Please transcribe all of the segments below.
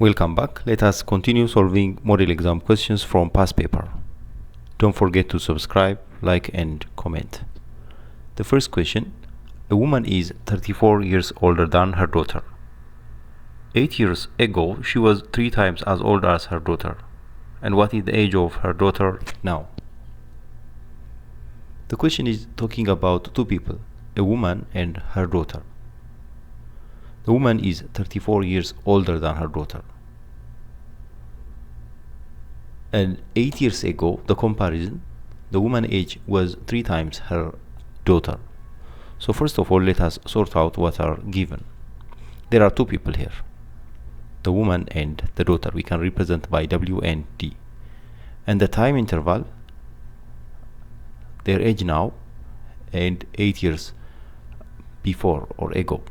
Welcome back. Let us continue solving model exam questions from past paper. Don't forget to subscribe, like and comment. The first question: a woman is 34 years older than her daughter. 8 years ago she was 3 times as old as her daughter. And what is the age of her daughter now? The question is talking about two people, a woman and her daughter. The woman is 34 years older than her daughter. And 8 years ago, the comparison, the woman's age was 3 times her daughter. So first of all, let us sort out what are given. There are two people here, the woman and the daughter. We can represent by W and D. And the time interval, their age now and 8 years before or ago.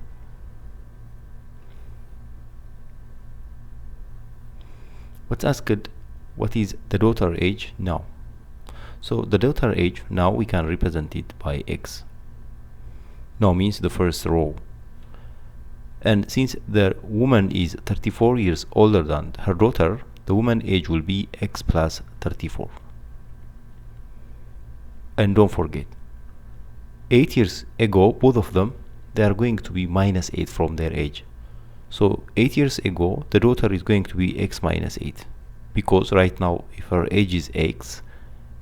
What's asked, what is the daughter age now? So the daughter age now we can represent it by X. Now means the first row. And since the woman is 34 years older than her daughter, the woman age will be X plus 34. And don't forget, 8 years ago, both of them, they are going to be minus 8 from their age. So 8 years ago, the daughter is going to be X minus 8. Because right now, if her age is X,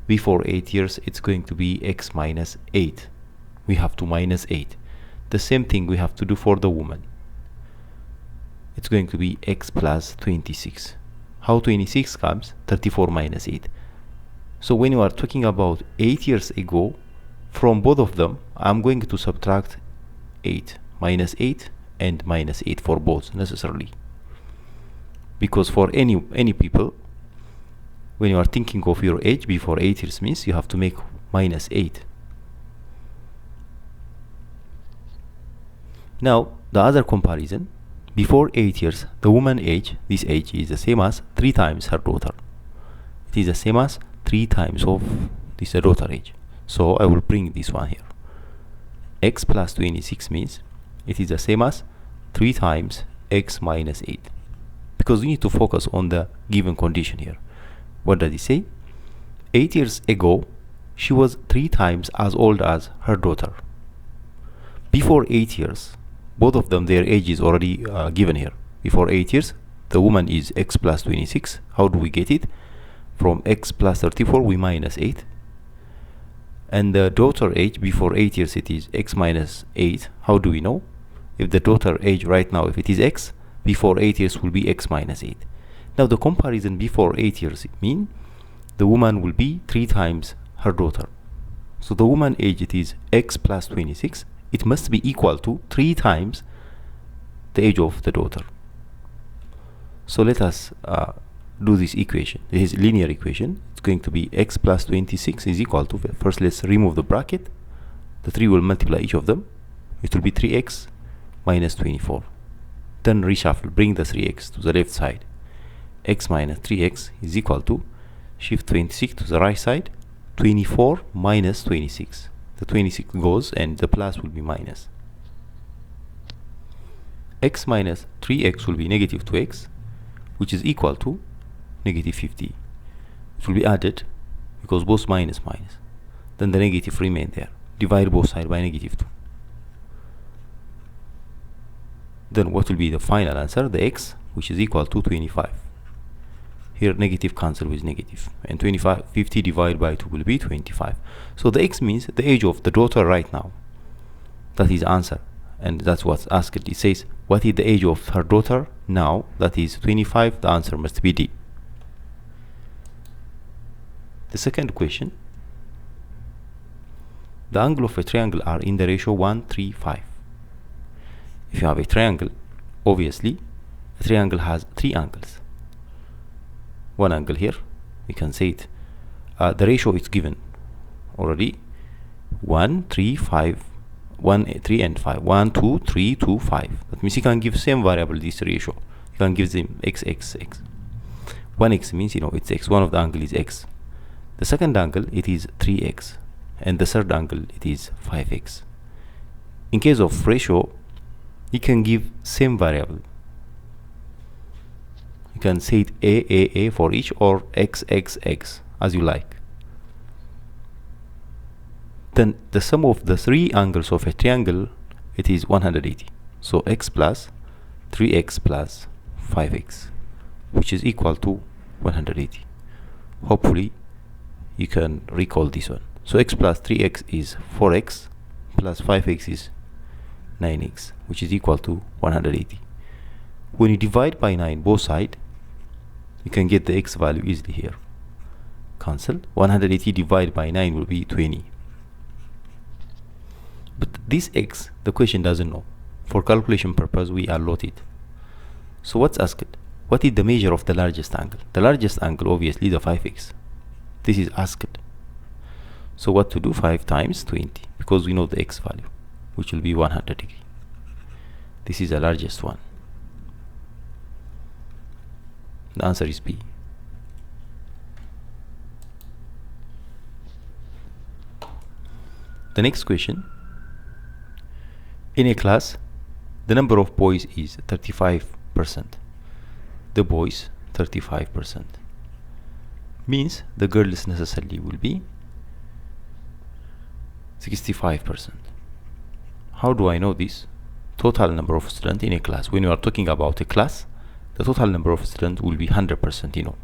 before 8 years, it's going to be X minus 8. We have to minus 8. The same thing we have to do for the woman. It's going to be X plus 26. How 26 comes? 34 minus 8. So when you are talking about 8 years ago, from both of them, I'm going to subtract 8, minus 8 and minus 8 for both necessarily. Because for any people, when you are thinking of your age before 8 years means you have to make minus 8. Now the other comparison, before 8 years, the woman age, this age is the same as 3 times her daughter. It is the same as 3 times of this daughter age. So I will bring this one here. X plus 26 means it is the same as 3 times X minus 8. Because we need to focus on the given condition here. What does it say? 8 years ago, she was 3 times as old as her daughter. Before 8 years, both of them, their age is already given here. Before 8 years, the woman is X plus 26. How do we get it? From X plus 34, we minus 8. And the daughter age before 8 years, it is X minus 8. How do we know? If the daughter age right now, if it is X, before 8 years will be X minus 8. Now the comparison before 8 years mean the woman will be 3 times her daughter. So the woman age, it is X plus 26. It must be equal to 3 times the age of the daughter. So let us do this equation. This is linear equation. It's going to be X plus 26 is equal to, first let's remove the bracket. The 3 will multiply each of them. It will be 3x minus 24. Then reshuffle, bring the 3x to the left side. X minus 3x is equal to, shift 26 to the right side, 24 minus 26. The 26 goes and the plus will be minus. X minus 3x will be negative 2x, which is equal to negative 50. It will be added because both minus minus. Then the negative remain there. Divide both sides by negative 2. Then what will be the final answer? The x, which is equal to 25. Here negative cancel with negative, and 50 divided by 2 will be 25. So the x means the age of the daughter right now. That is answer, and that's what's asked. It says, what is the age of her daughter now? That is 25. The answer must be D. The second question, the angle of a triangle are in the ratio 1:3:5. If you have a triangle, obviously a triangle has 3 angles. One angle here, we can say it. The ratio is given already 1, 3, 5, 1, 3 and 5. 1, 2, 3, 2, 5. That means you can give same variable this ratio. You can give them x, x, x. 1x means it's x. One of the angle is x. The second angle, it is 3x. And the third angle, it is 5x. In case of ratio, you can give same variable. You can say it a for each, or x as you like. Then the sum of the three angles of a triangle, it is 180. So x plus 3x plus 5x, which is equal to 180. Hopefully you can recall this one. So x plus 3x is 4x plus 5x is 9x, which is equal to 180. When you divide by 9 both sides, you can get the x value easily here. Cancel. 180 divided by 9 will be 20. But this x, the question doesn't know. For calculation purpose, we allot it. So what's asked? What is the measure of the largest angle? The largest angle, obviously, the 5x. This is asked. So what to do? 5 times 20, because we know the x value, which will be 100 degree. This is the largest one. The answer is B. The next question. In a class, the number of boys is 35%. The boys 35%. Means the girls necessarily will be 65%. How do I know this? Total number of students in a class. When you are talking about a class, the total number of students will be 100%, you know.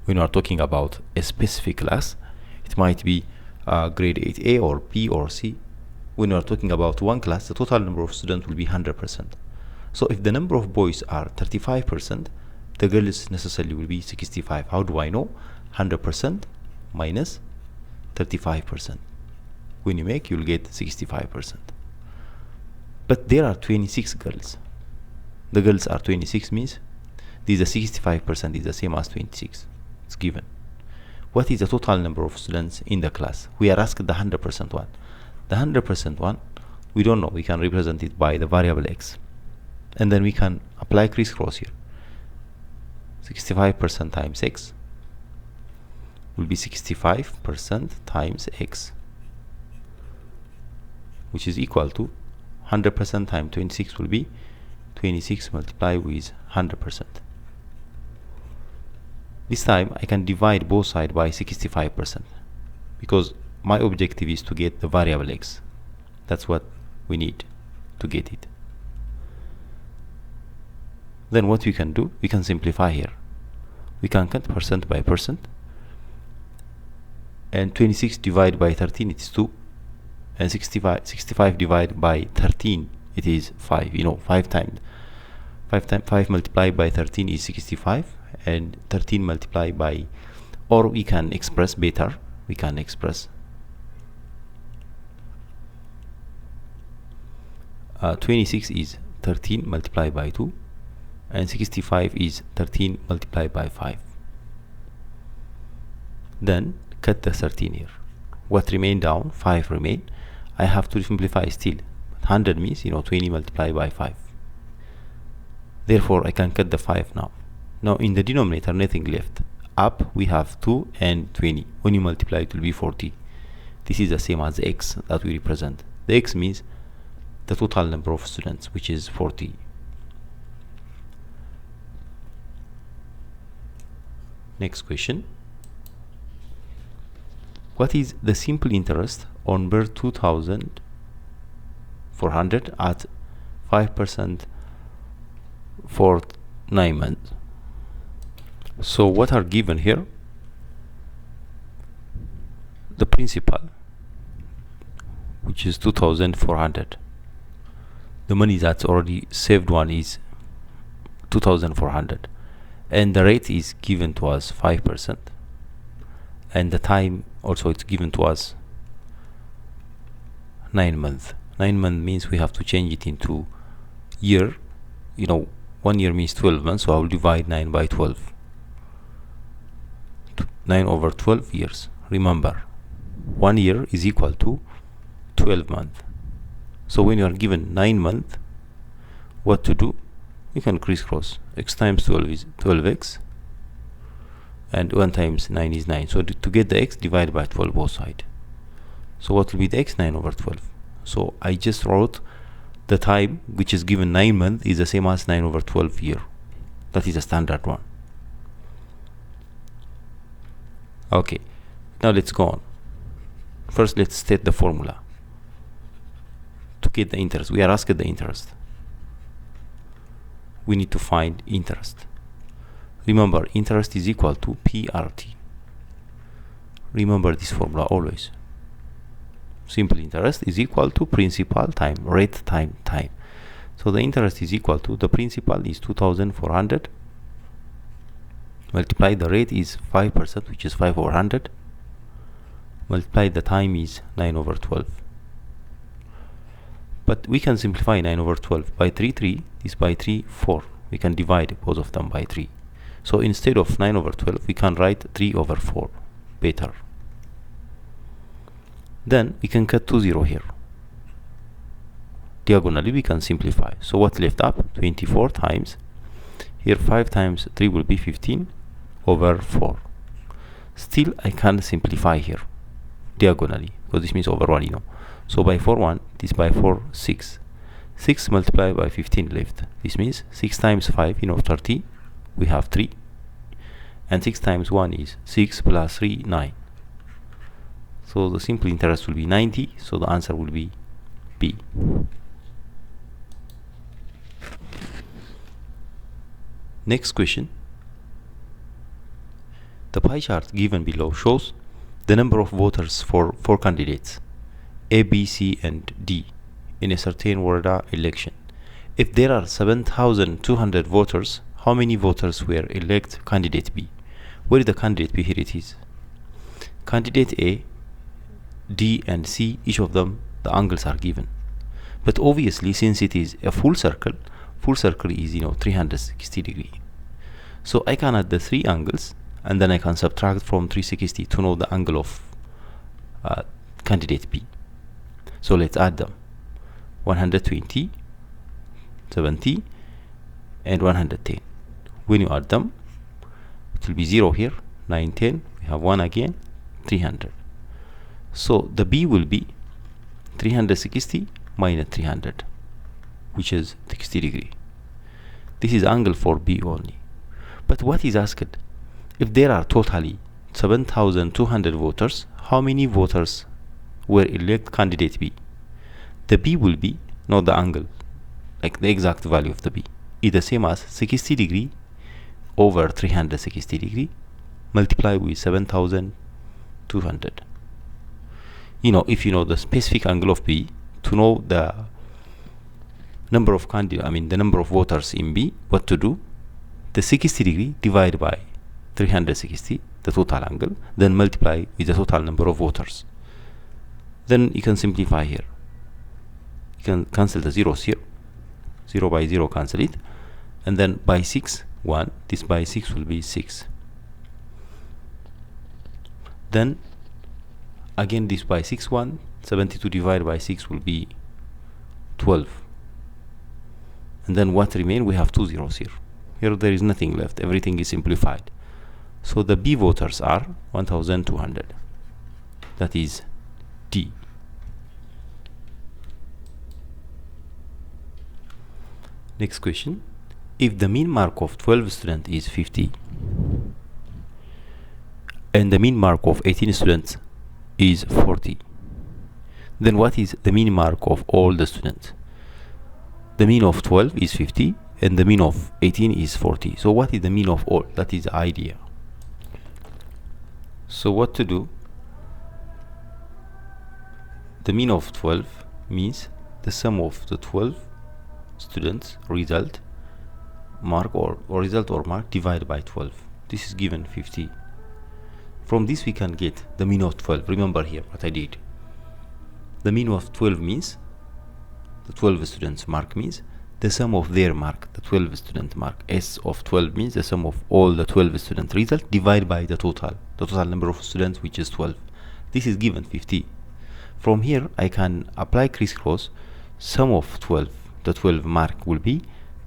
When you are talking about a specific class, it might be grade 8A or B or C. When you are talking about one class, the total number of students will be 100%. So if the number of boys are 35%, the girls necessarily will be 65. How do I know? 100% minus 35%. When you make, you'll get 65%. But there are 26 girls. The girls are 26, means this is 65% is the same as 26. It's given. What is the total number of students in the class? We are asked the 100% one. The 100% one, we don't know. We can represent it by the variable x. And then we can apply crisscross here. 65% times x will be 65% times x, which is equal to 100% times 26 will be 26 multiplied with 100%. This time I can divide both sides by 65%, because my objective is to get the variable x. That's what we need to get it. Then what we can do, we can simplify here. We can cut percent by percent, and 26 divided by 13 it is 2, and 65 divided by 13 it is 5. You know, 5 multiplied by 13 is 65, and 13 multiplied by, or we can express better, we can express 26 is 13 multiplied by 2, and 65 is 13 multiplied by 5. Then cut the 13 here. What remain down? 5 remain. I have to simplify still. 100 means, you know, 20 multiplied by 5. Therefore I can cut the 5 now. Now in the denominator nothing left. Up we have 2 and 20. When you multiply it will be 40. This is the same as x that we represent. The x means the total number of students, which is 40. Next question. What is the simple interest on birr 2,400 at 5% for 9 months? So what are given here? The principal, which is 2,400. The money that's already saved one is 2,400, and the rate is given to us 5%, and the time also it's given to us 9 months. 9 months means we have to change it into year. You know, 1 year means 12 months, so I will divide 9 by 12. 9 over 12 years. Remember, 1 year is equal to 12 months. So when you are given 9 months, what to do? You can crisscross. X times 12 is 12x, and 1 times 9 is 9. So to get the x, divide by 12 both sides. So what will be the x? 9 over 12. So I just wrote the time, which is given 9 months, is the same as 9 over 12 year. That is a standard one. Okay, now let's go on. First, let's state the formula to get the interest. We are asked the interest. We need to find interest. Remember, interest is equal to PRT. Remember this formula always. Simple interest is equal to principal time rate time time. So the interest is equal to, the principal is 2,400, multiply the rate is 5%, which is 5 over 100, multiply the time is 9 over 12. But we can simplify 9 over 12 by 3, this by 3, 4. We can divide both of them by 3. So instead of 9 over 12, we can write 3 over 4. Better. Then we can cut 2 0 here. Diagonally we can simplify. So what left up? 24 times. Here 5 times 3 will be 15 over 4. Still I can simplify here diagonally, because this means over 1, you know. So by 4 1, this by 4 6. 6 multiplied by 15 left. This means 6 times 5, you know, 30. We have 3. And 6 times 1 is 6 plus 3, 9. So the simple interest will be 90. So the answer will be B. Next question. The pie chart given below shows the number of voters for 4 candidates, A, B, C, and D, in a certain Warda election. If there are 7,200 voters, how many voters were elect candidate B? Where is the candidate B? Here it is. Candidate A, D, and C, each of them, the angles are given. But obviously, since it is a full circle is, you know, 360 degree. So I can add the 3 angles, and then I can subtract from 360 to know the angle of candidate B. So let's add them. 120, 70, and 110. When you add them, it will be 0 here, 9, 10, we have 1 again, 300. So the B will be 360 minus 300, which is 60 degree. This is angle for B only. But what is asked? If there are totally 7,200 voters, how many voters were elect candidate B? The B will be, not the angle, like the exact value of the B, is the same as 60 degree over 360 degree multiplied with 7,200. You know, if you know the specific angle of B, to know the number of the number of voters in B, what to do? The 60 degree divided by 360, the total angle, then multiply with the total number of voters. Then you can simplify here. You can cancel the zeros here. 0 by 0 cancel it. And then by 6, 1. This by 6 will be 6. Then again this by 6, 1. 72 divided by 6 will be 12. And then what remain? We have 2 zeros here. Here there is nothing left. Everything is simplified. So the B voters are 1,200. That is D. Next question. If the mean mark of 12 students is 50 and the mean mark of 18 students is 40, then what is the mean mark of all the students? The mean of 12 is 50 and the mean of 18 is 40. So what is the mean of all? That is the idea. So what to do? The mean of 12 means the sum of the 12 students result mark or result or mark divided by 12. This is given 50. From this we can get the mean of 12. Remember here what I did. The mean of 12 means the 12 students mark means the sum of their mark, the 12 student mark. S of 12 means the sum of all the 12 student result divided by the total number of students, which is 12. This is given 50. From here I can apply crisscross. Sum of 12, the 12 mark will be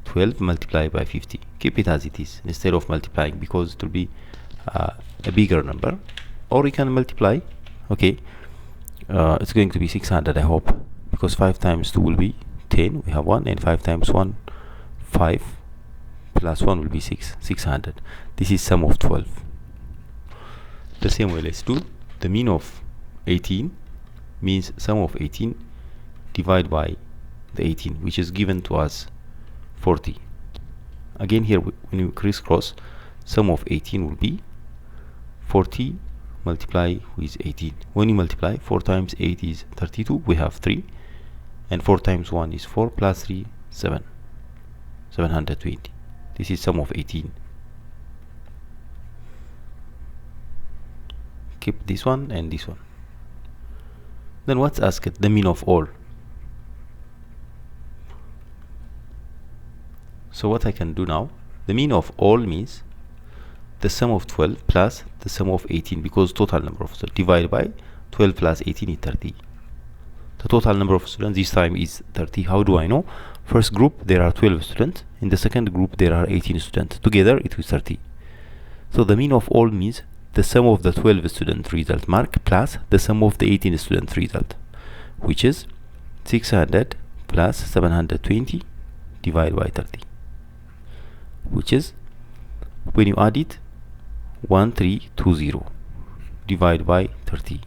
12 multiplied by 50. Keep it as it is instead of multiplying, because it will be a bigger number. Or you can multiply. Okay, it's going to be 600, I hope, because 5 times 2 will be 10. We have 1, and 5 times 1, 5. plus 1 will be 600. This is sum of 12. The same way, let's do the mean of 18 means sum of 18 divided by the 18, which is given to us 40. Again here, when you crisscross, sum of 18 will be 40 multiply with 18. When you multiply, 4 times 8 is 32, we have 3, and 4 times 1 is 4, plus 3, 7, 720. This is sum of 18. Keep this one and this one. Then what's asked? The mean of all. So what I can do now, the mean of all means the sum of 12 plus the sum of 18, because total number of students divided by 12 plus 18 is 30. The total number of students this time is 30. How do I know? First group there are 12 students, in the second group there are 18 students. Together it is 30. So the mean of all means the sum of the 12 student result mark plus the sum of the 18 student result, which is 600 plus 720 divided by 30, which is, when you add it, 1320 divided by 30.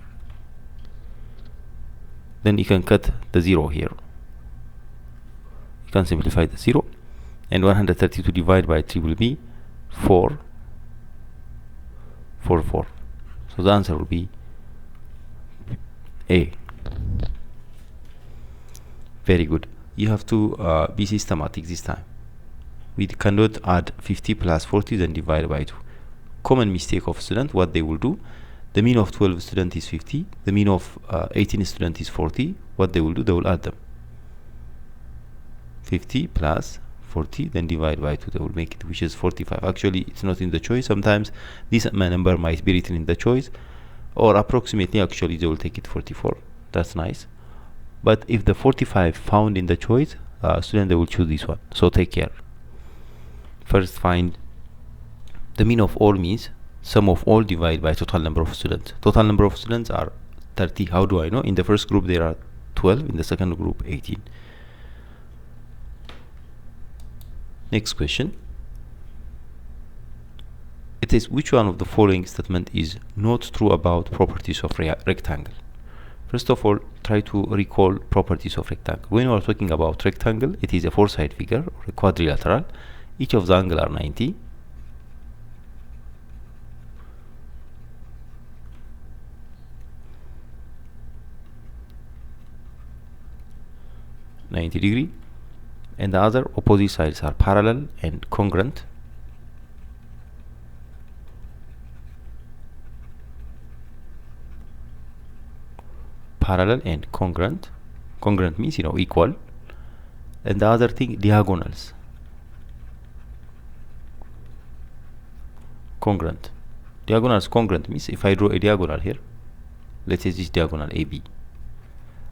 Then you can cut the 0 here. You can simplify the 0, and 132 divided by 3 will be 444. So the answer will be A. Very good. You have to be systematic this time. We cannot add 50 plus 40 then divide by 2. Common mistake of student, what they will do, the mean of 12 student is 50, the mean of 18 student is 40. What they will do, they will add them. 50 plus 40 then divide by 2, they will make it, which is 45. Actually it's not in the choice. Sometimes this number might be written in the choice, or approximately actually they will take it 44. That's nice. But if the 45 found in the choice, student, they will choose this one. So take care. First find the mean of all means sum of all divided by total number of students. Total number of students are 30. How do I know? In the first group there are 12, in the second group 18. Next question. It is, which one of the following statement is not true about properties of rectangle? First of all, try to recall properties of rectangle. When we are talking about rectangle, it is a four-side figure or a quadrilateral. Each of the angle are 90. degree, and the other opposite sides are parallel and congruent. Parallel and congruent. Congruent means, you know, equal. And the other thing, diagonals. Congruent. Diagonals congruent means if I draw a diagonal here, let's say this diagonal AB,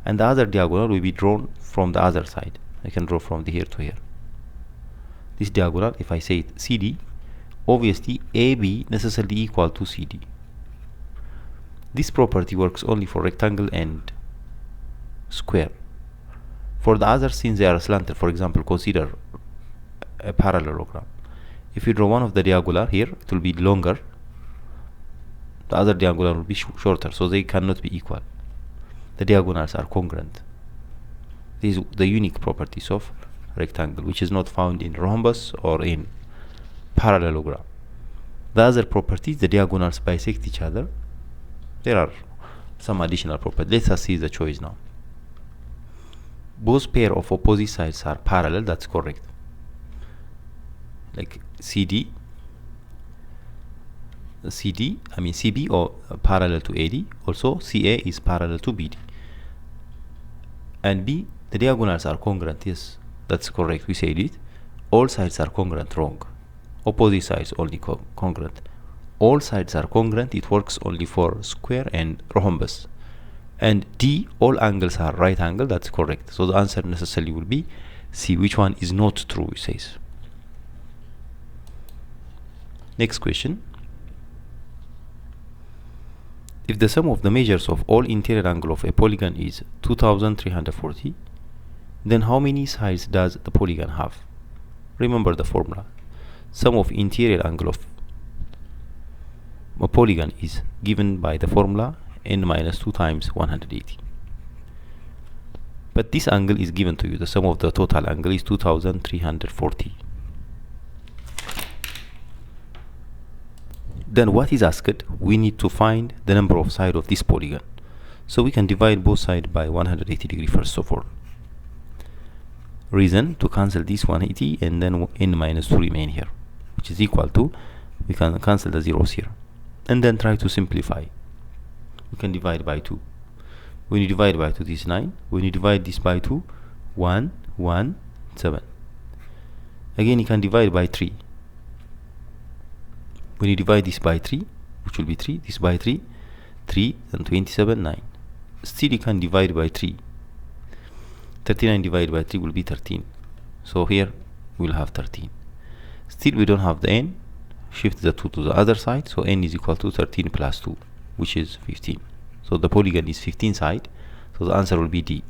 and the other diagonal will be drawn from the other side. I can draw from here to here. This diagonal, if I say it CD, obviously AB necessarily equal to CD. This property works only for rectangle and square. For the others, since they are slanted, for example, consider a parallelogram. If you draw one of the diagonal here, it will be longer. The other diagonal will be shorter, so they cannot be equal. The diagonals are congruent. These are the unique properties of rectangle, which is not found in rhombus or in parallelogram. The other properties, the diagonals bisect each other. There are some additional properties. Let us see the choice now. Both pair of opposite sides are parallel. That's correct. Like CB or parallel to AD. Also CA is parallel to BD. And B, the diagonals are congruent. Yes, that's correct. We said it. All sides are congruent. Wrong. Opposite sides only congruent. All sides are congruent. It works only for square and rhombus. And D, all angles are right angle. That's correct. So the answer necessarily will be C. Which one is not true, it says. Next question. If the sum of the measures of all interior angle of a polygon is 2340, then how many sides does the polygon have? Remember the formula. sum of interior angle of a polygon is given by the formula n minus 2 times 180. But this angle is given to you. The sum of the total angle is 2340. Then what is asked? We need to find the number of sides of this polygon. So we can divide both sides by 180 degree first of all. Reason to cancel this 180 and then n minus 2 remain here, which is equal to, we can cancel the zeros here and then try to simplify. We can divide by 2. When you divide by 2, this is 9. When you divide this by 2, 1, 1, 7. Again, you can divide by 3. When you divide this by 3, which will be 3, this by 3, 3 and 27, 9. Still you can divide by 3. 39 divided by 3 will be 13. So here we'll have 13. Still we don't have the n. Shift the 2 to the other side. So n is equal to 13 plus 2, which is 15. So the polygon is 15 side. So the answer will be D.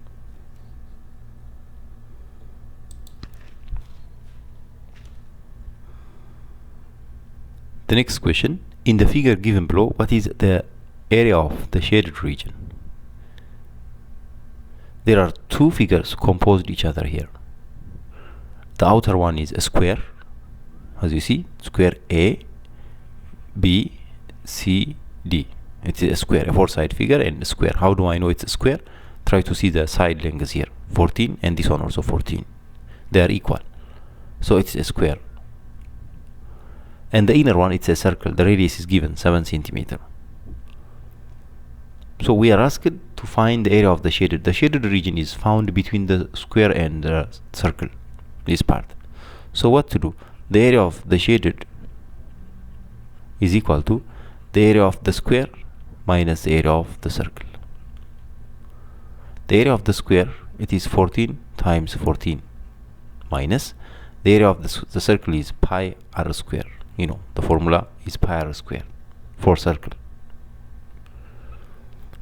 The next question, in the figure given below, what is the area of the shaded region? There are two figures composed each other here. The outer one is a square, as you see, square A, B, C, D. It is a square, a four-side figure and a square. How do I know it's a square? Try to see the side lengths here, 14, and this one also 14. They are equal. So it's a square. And the inner one, it's a circle. The radius is given 7 centimeter. So we are asked to find the area of the shaded. The shaded region is found between the square and the circle, this part. So what to do? The area of the shaded is equal to the area of the square minus the area of the circle. The area of the square, it is 14 times 14 minus the area of the circle is pi r square. You know, the formula is pi r square for circle.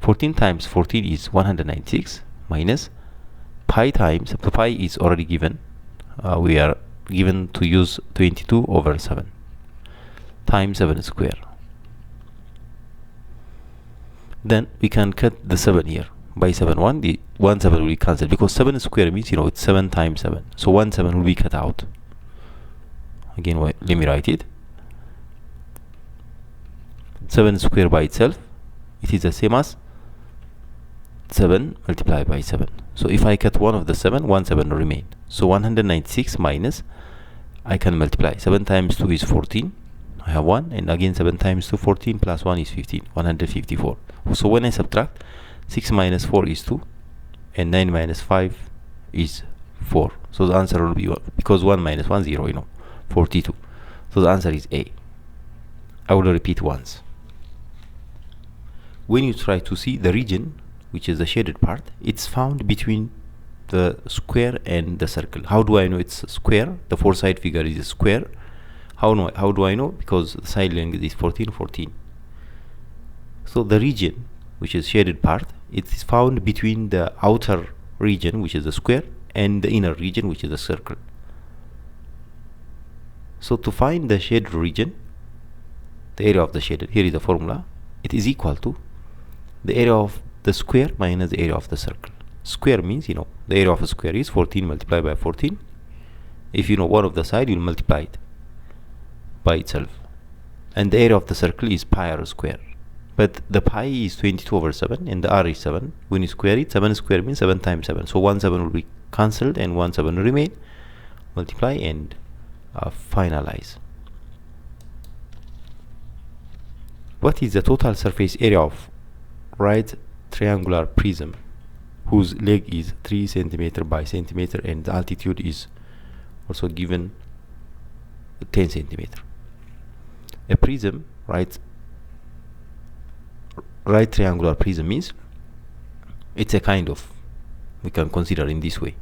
14 times 14 is 196 minus pi times, the pi is already given. We are given to use 22 over 7 times 7 square. Then we can cut the 7 here by 7 1. The 1 7 will be cancelled because 7 square means, you know, it's 7 times 7. So 1 7 will be cut out. Again, let me write it. 7 square by itself, it is the same as 7 multiplied by 7. So if I cut one of the 7, 1 7 will remain. So 196 minus, I can multiply. 7 times 2 is 14. I have 1, and again 7 times 2, 14 plus 1 is 15, 154. So when I subtract, 6 minus 4 is 2, and 9 minus 5 is 4. So the answer will be 1, because 1 minus 1, 0, you know, 42. So the answer is A. I will repeat once. When you try to see the region, which is the shaded part, it's found between the square and the circle. How do I know it's a square? The four-side figure is a square. How do I know? Because the side length is 14, 14. So the region, which is shaded part, it is found between the outer region, which is the square, and the inner region, which is the circle. So to find the shaded region, the area of the shaded, here is the formula, it is equal to the area of the square minus the area of the circle. Square means, you know, the area of a square is 14 multiplied by 14. If you know one of the side, you'll multiply it by itself. And the area of the circle is pi r square. But the pi is 22 over 7 and the r is 7. When you square it, 7 square means 7 times 7. So 1 7 will be cancelled and 1 7 will remain. Multiply and finalize. What is the total surface area of right triangular prism whose leg is 3 centimeter by centimeter and the altitude is also given 10 centimeter? A prism, right triangular prism means it's a kind of, we can consider in this way,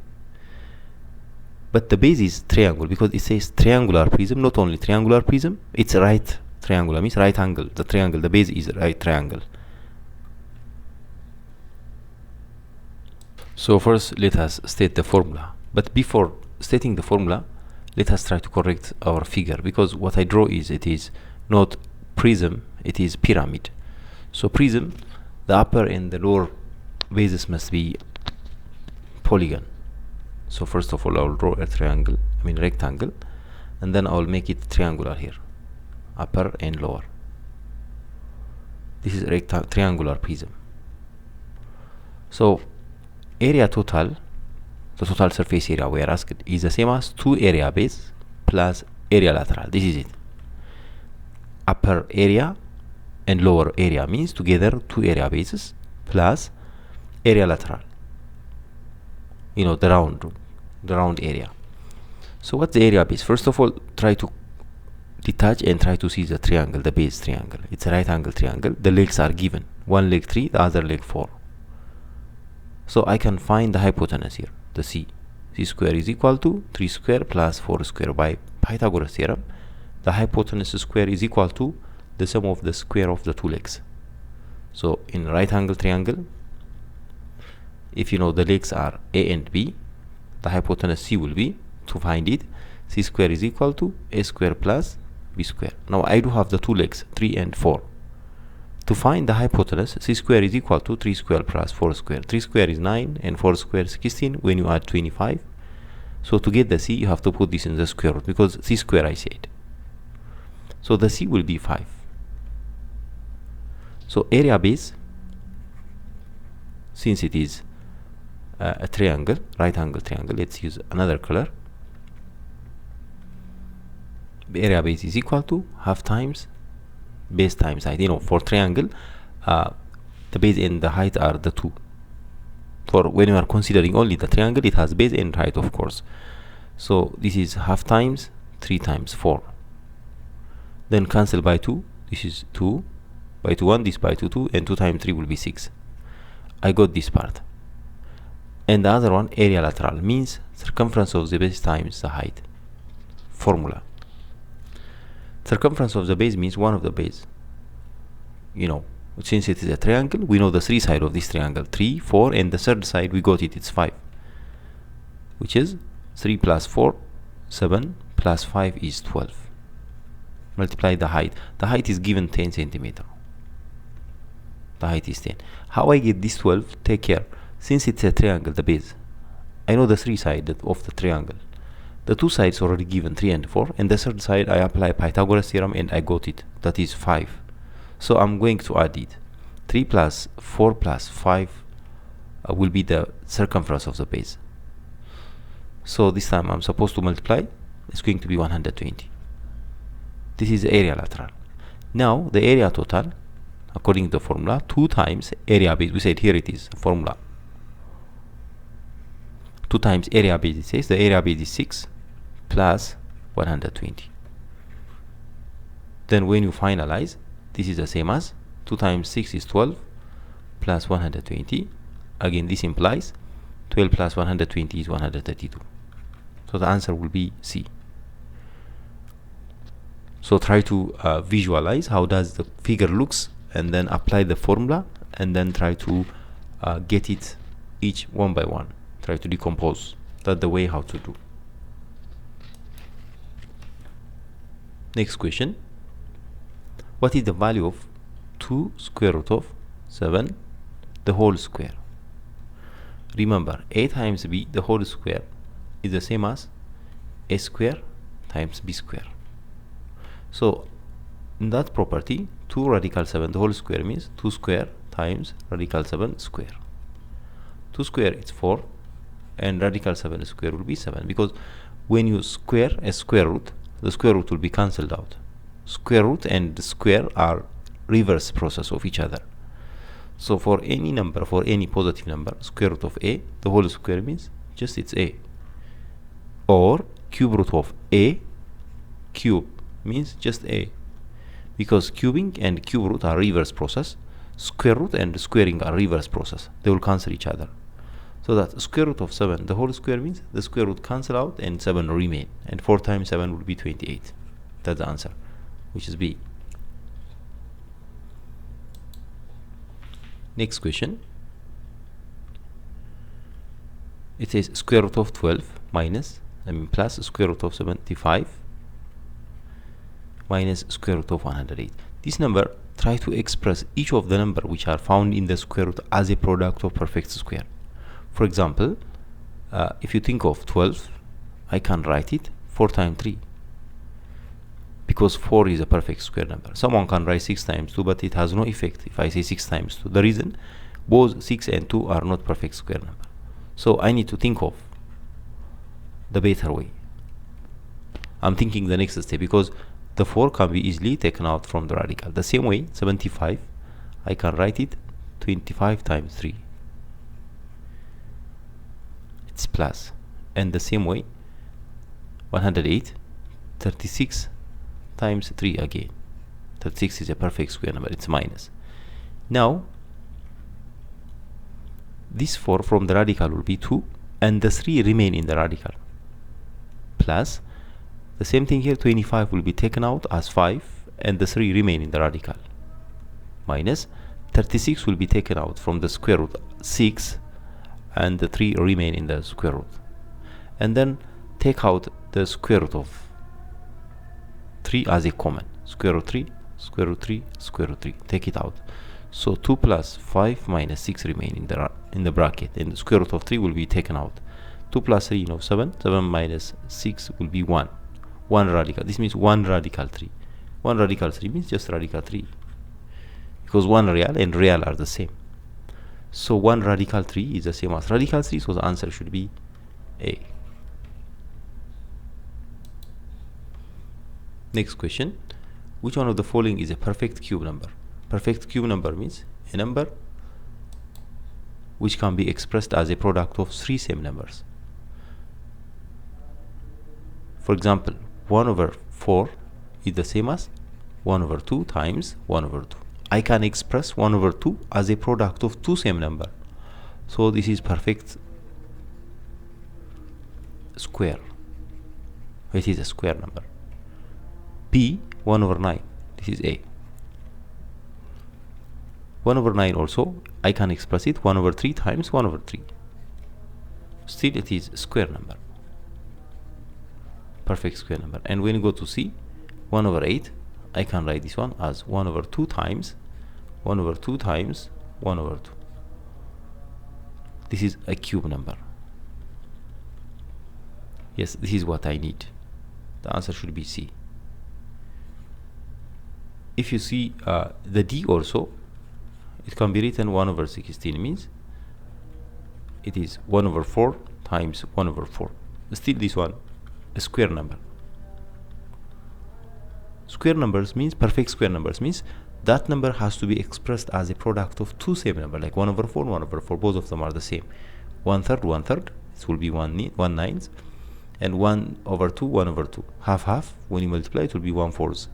but the base is triangle because it says triangular prism, not only triangular prism, it's a right triangular means right angle. The triangle, the base is a right triangle. So first let us state the formula, but before stating the formula, let us try to correct our figure, because what I draw is, it is not prism, it is pyramid. So prism, the upper and the lower bases must be polygon. So first of all, I will draw a triangle, rectangle, and then I will make it triangular here, upper and lower. This is triangular prism. So area total, the total surface area we are asked, is the same as 2 area base plus area lateral. This is it. Upper area and lower area means together 2 area bases plus area lateral, the round area. So what's the area base? First of all, try to detach and try to see the triangle, the base triangle. It's a right angle triangle. The legs are given, one leg 3, the other leg 4. So I can find the hypotenuse here, the c square is equal to 3 square plus 4 square. By Pythagoras theorem, the hypotenuse square is equal to the sum of the square of the 2 legs. So in right angle triangle, if you know the legs are a and b, the hypotenuse c will be, to find it, c square is equal to a square plus b square. Now I do have the 2 legs 3 and 4. To find the hypotenuse, c square is equal to 3 square plus 4 square. 3 square is 9 and 4 square is 16 when you add 25. So to get the c, you have to put this in the square root, because c square I said. So the c will be 5. So area base, since it is a triangle, right angle triangle, let's use another color. The area base is equal to half times base times height. For triangle, the base and the height are the 2. For when you are considering only the triangle, it has base and height, of course. So this is half times 3 times 4. Then cancel by 2. This is 2 by 2 1, this by 2 2, and 2 times 3 will be 6. I got this part. And the other one, area lateral, means circumference of the base times the height. Formula. Circumference of the base means one of the base. Since it is a triangle, we know the 3 sides of this triangle, 3, 4, and the third side we got it, it's 5, which is 3 plus 4, 7, plus 5 is 12. Multiply the height. The height is given 10 centimeter. The height is 10. How I get this 12? Take care. Since it's a triangle, the base, I know the 3 sides of the triangle. The 2 sides already given, 3 and 4, and the third side I apply Pythagoras theorem and I got it, that is 5. So I'm going to add it. 3 plus 4 plus 5 will be the circumference of the base. So this time I'm supposed to multiply. It's going to be 120. This is the area lateral. Now the area total, according to the formula, 2 times area base. We said here it is formula. 2 times area base, it says the area base is 6 plus 120. Then when you finalize, this is the same as 2 times 6 is 12 plus 120. Again, this implies 12 plus 120 is 132. So the answer will be C. So try to visualize how does the figure looks, and then apply the formula, and then try to get it each one by one. Try to decompose. That's the way how to do. Next question. What is the value of 2 square root of 7 the whole square? Remember, a times b the whole square is the same as a square times b square. So in that property, 2 radical 7 the whole square means 2 square times radical 7 square. 2 square is 4, and radical 7 square will be 7, because when you square a square root, the square root will be cancelled out. Square root and the square are reverse process of each other. So for any number, for any positive number, square root of a the whole square means just it's a. Or cube root of a cube means just a, because cubing and cube root are reverse process. Square root and squaring are reverse process. They will cancel each other. So that square root of 7 the whole square means the square root cancel out and 7 remain, and 4 times 7 will be 28. That's the answer, which is B. Next question. It says square root of 12 minus plus square root of 75 minus square root of 108. This number, try to express each of the number which are found in the square root as a product of perfect square. For example, if you think of 12, I can write it 4 times 3, because 4 is a perfect square number. Someone can write 6 times 2, but it has no effect if I say 6 times 2. The reason, both 6 and 2 are not perfect square number. So I need to think of the better way. I'm thinking the next step, because the 4 can be easily taken out from the radical. The same way, 75, I can write it 25 times 3. It's plus. And the same way, 108, 36 times 3 again. 36 is a perfect square number, it's minus. Now, this 4 from the radical will be 2, and the 3 remain in the radical. Plus, the same thing here, 25 will be taken out as 5, and the 3 remain in the radical. Minus, 36 will be taken out from the square root 6, and the 3 remain in the square root. And then take out the square root of 3 as a common. Square root 3, square root 3, square root 3. Take it out. So 2 plus 5 minus 6 remain in the bracket, and the square root of 3 will be taken out. 2 plus 3, 7. 7 minus 6 will be 1. 1 radical. This means 1 radical 3. 1 radical 3 means just radical 3, because 1 real and real are the same. So 1 radical 3 is the same as radical 3, so the answer should be A. Next question. Which one of the following is a perfect cube number? Perfect cube number means a number which can be expressed as a product of 3 same numbers. For example, 1 over 4 is the same as 1 over 2 times 1 over 2. I can express 1 over 2 as a product of 2 same number. So this is perfect square. It is a square number. B, 1 over 9. This is A. 1 over 9 also, I can express it 1 over 3 times 1 over 3. Still it is square number. Perfect square number. And when you go to C, 1 over 8, I can write this one as 1 over 2 times 1 over 2 times 1 over 2. This is a cube number. Yes, this is what I need. The answer should be C. If you see the D also, it can be written 1 over 16, means it is 1 over 4 times 1 over 4. Still this one, a square number. Square numbers means, perfect square numbers means that number has to be expressed as a product of 2 same numbers, like 1 over 4, 1 over 4, both of them are the same. 1/3, 1/3, this will be 1/9, and 1 over 2, 1 over 2. Half, when you multiply it will be 1/4.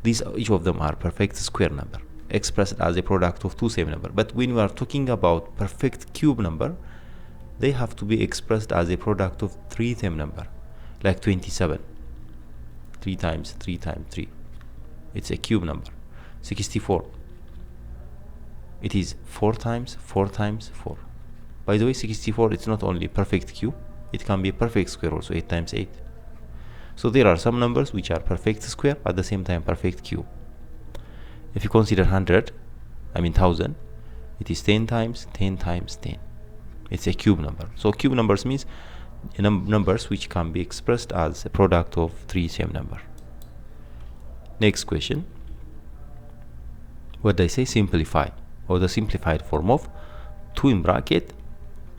These, each of them are perfect square number, expressed as a product of 2 same number. But when we are talking about perfect cube number, they have to be expressed as a product of 3 same number, like 27. 3 times 3 times 3. It's a cube number. 64. It is 4 times 4 times 4. By the way, 64, it's not only perfect cube, it can be a perfect square also, 8 times 8. So there are some numbers which are perfect square, at the same time perfect cube. If you consider 100, I mean 1000, it is 10 times 10 times 10. It's a cube number. So cube numbers means numbers which can be expressed as a product of 3 same number. Next question. What did I say? Simplify, or the simplified form of 2 in bracket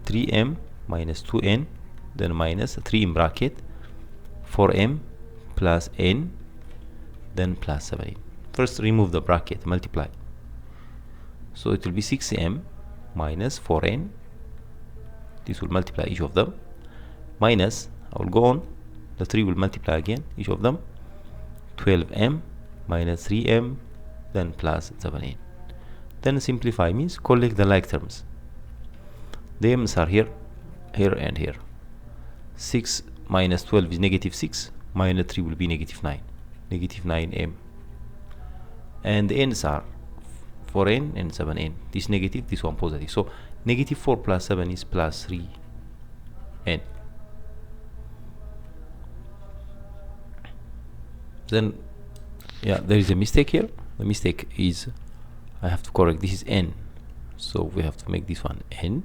3m minus 2n, then minus 3 in bracket 4m plus n, then plus 7n. First remove the bracket, multiply. So it will be 6m minus 4n. This will multiply each of them. Minus, I will go on, the 3 will multiply again, each of them. 12m minus 3m, then plus 7n. Then simplify means collect the like terms. The m's are here, here and here. 6 minus 12 is negative 6, minus 3 will be negative 9. Negative 9m. And the n's are 4n and 7n. This negative, this one positive. So negative 4 plus 7 is plus 3n. then yeah, there is a mistake here. The mistake is I have to correct, this is n, so we have to make this one n.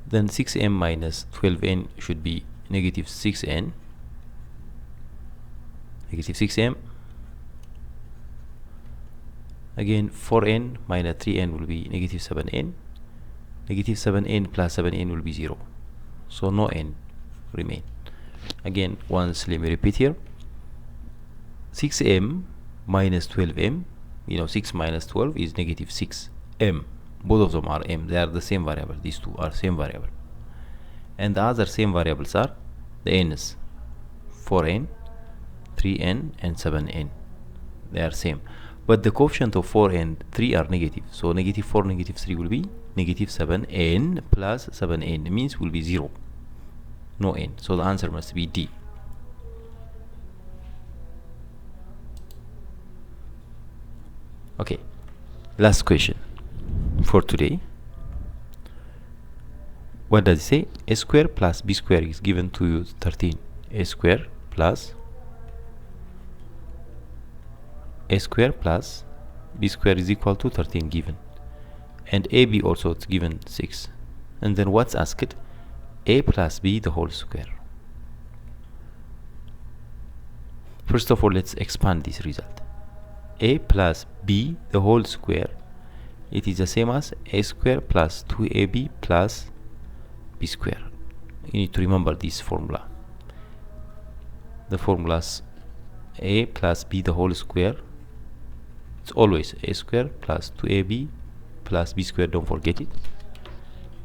Then 6m minus 12n should be negative 6n, negative 6m. Again 4n minus 3n will be negative 7n, negative 7n plus 7n will be 0, so no n remain. Again, once let me repeat here, 6m minus 12m, you know, 6 minus 12 is negative 6m. Both of them are m, they are the same variable, these two are same variable. And the other same variables are the n's, 4n, 3n and 7n, they are same. But the coefficient of 4 and 3 are negative, so negative 4, negative 3 will be negative 7n plus 7n, means will be 0, no n, so the answer must be D. Okay, last question for today. What does it say? A square plus b square is given to you 13. A square plus b square is equal to 13 given, and ab also it's given 6. And then what's asked? A plus b the whole square. First of all, let's expand this result. A plus b the whole square, it is the same as a square plus 2ab plus b square. You need to remember this formula. The formulas a plus b the whole square, it's always a square plus 2ab plus b square, don't forget it,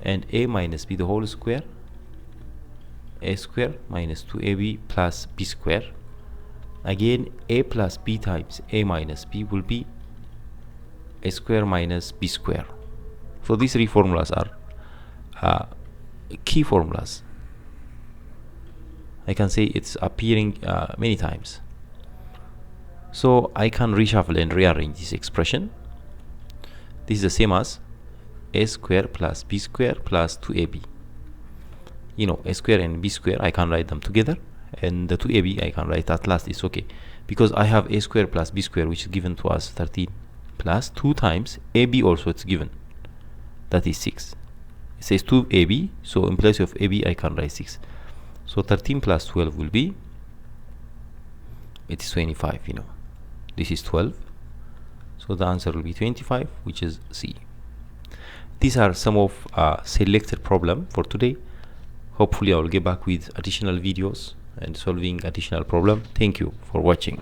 and a minus b the whole square, a square minus 2ab plus b square. Again, a plus b times a minus b will be a square minus b square. So these three formulas are key formulas. I can say it's appearing many times. So I can reshuffle and rearrange this expression. This is the same as a square plus b square plus 2ab. You know, a square and b square, I can write them together, and the 2ab I can write at last. It's okay, because I have a square plus b square, which is given to us 13, plus 2 times ab also it's given, that is 6. It says 2ab, so in place of ab I can write 6. So 13 plus 12 will be, it is 25, you know, this is 12, so the answer will be 25, which is C. These are some of selected problem for today. Hopefully I will get back with additional videos and solving additional problem. Thank you for watching.